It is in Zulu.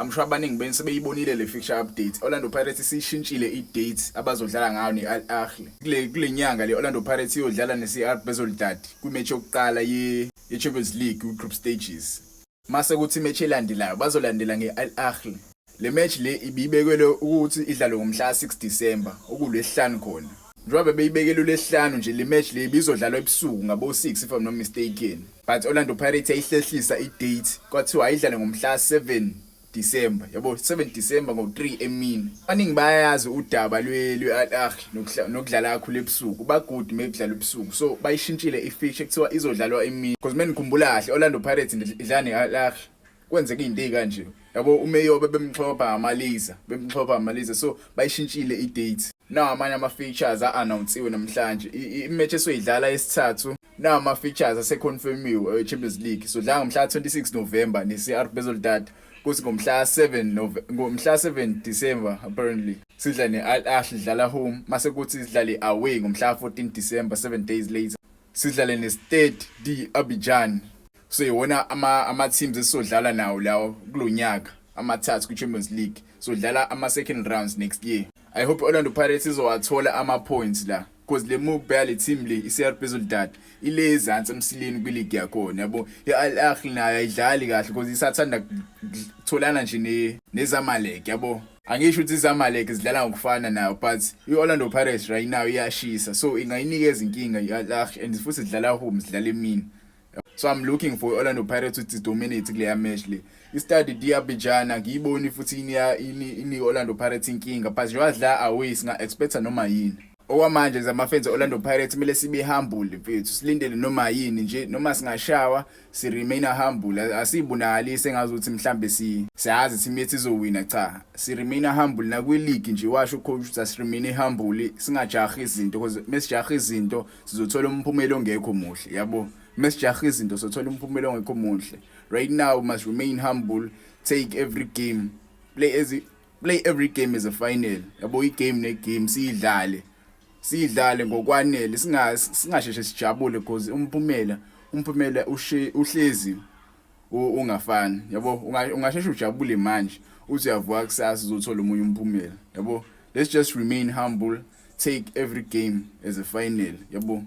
I'm sure abaningi beni sebeyibonile le fixture update. Orlando Pirates sishintshile i-date abazodlala ngayo ne-Al Ahly. Kule nyanga le Orlando Pirates iyodlala ne-CR Belouizdad kwimatch yokuqala ye-Champions League ku-group stages. Mase kuthi imatch elandelayo bazolandela nge-Al Ahly. Le match le ibibekelwe ukuthi idlalwe ngomhla 6 December okulesihlanu khona. Njengoba beyibekele uLesihlanu nje le match le bizodlalwa ebusuku ngabo 6 if I'm not mistaken. But Orlando Pirates ayihlehlisa i-date kwathiwa ayidlale ngomhla 7 December. Yabo 7 December ngo3 emini. Abaningi bayayazi udaba lwe-Al Ahly nokudlala kakhulu ebusuku. Bagood mekudlala ebusuku. So bayishintshile i-fixture kuthiwa izodlalwa emini. Because menikhumbula kahle Orlando Pirates idlala ne-Al Ahly. Kwenzeka into kanje. Yabo uMayobe bemxhopha amaliza so bayishintshile i-date. Nawo amanye ama-features a-announcewe namhlanje. I-match esoyidlala yesithathu nawo ama-features aseconfirmiwe e-Champions League. So dlala ngomhla 26 November ne-CR Belouizdad kuthi ngomhla 7 December apparently. Sidla ne-Al Ahly dlala home mase kuthi sidlale away ngomhla 14 December 7 days later. Sidlale ne-Stade d'Abidjan. So yona ama-teams esizodlala nawo lawo kulonyaka amathathu ku-Champions League. So dlala ama-second rounds next year. I hope Orlando Pirates izowathola ama-points la because le move le team le i-CR Belouizdad ile ezansi emsileni kwi-league yakhona yabo. I-Al Ahly nayo ayidlali kahle because isathanda kutholana nje neZamalek yabo. Angisho ukuthi iZamalek zidlala ngokufana nayo but i-Orlando Pirates right now iyashisa so ingayinikeza inkinga i-Al Ahly and futhi sidlala home sidlala emini. So I'm looking for Orlando Pirates to dominate kule match le. I-Stade d'Abidjan ngiyiboni futhi ini Orlando Pirates inkinga but njengoba dla away singa expecta noma yini. Okwamanje zamafans Orlando Pirates kumele sibe humble mfethu. Silindele noma yini nje noma singashawa si remain humble. Asibunakalise ngazuthi mhlambe siyazi team yethu izowina cha. Si remain humble na kwi league nje washo coach ukuthi si remain humble singajahi izinto because mesijahi izinto sizothola umphumela ongekho muhle yabo. Mesijahi izinto sizothola umphumela ongekho muhle. Right now we must remain humble, take every game, play every game as a final. Yabo i-game ne-game siyidlale ngokwanele singasheshe sijabule because umphumela uhlezi ungafani yabo. Ungasheshe ujabule manje uthi uyavuka kusasa uzothola umunye umphumela yabo. Let's just remain humble, take every game as a final yabo.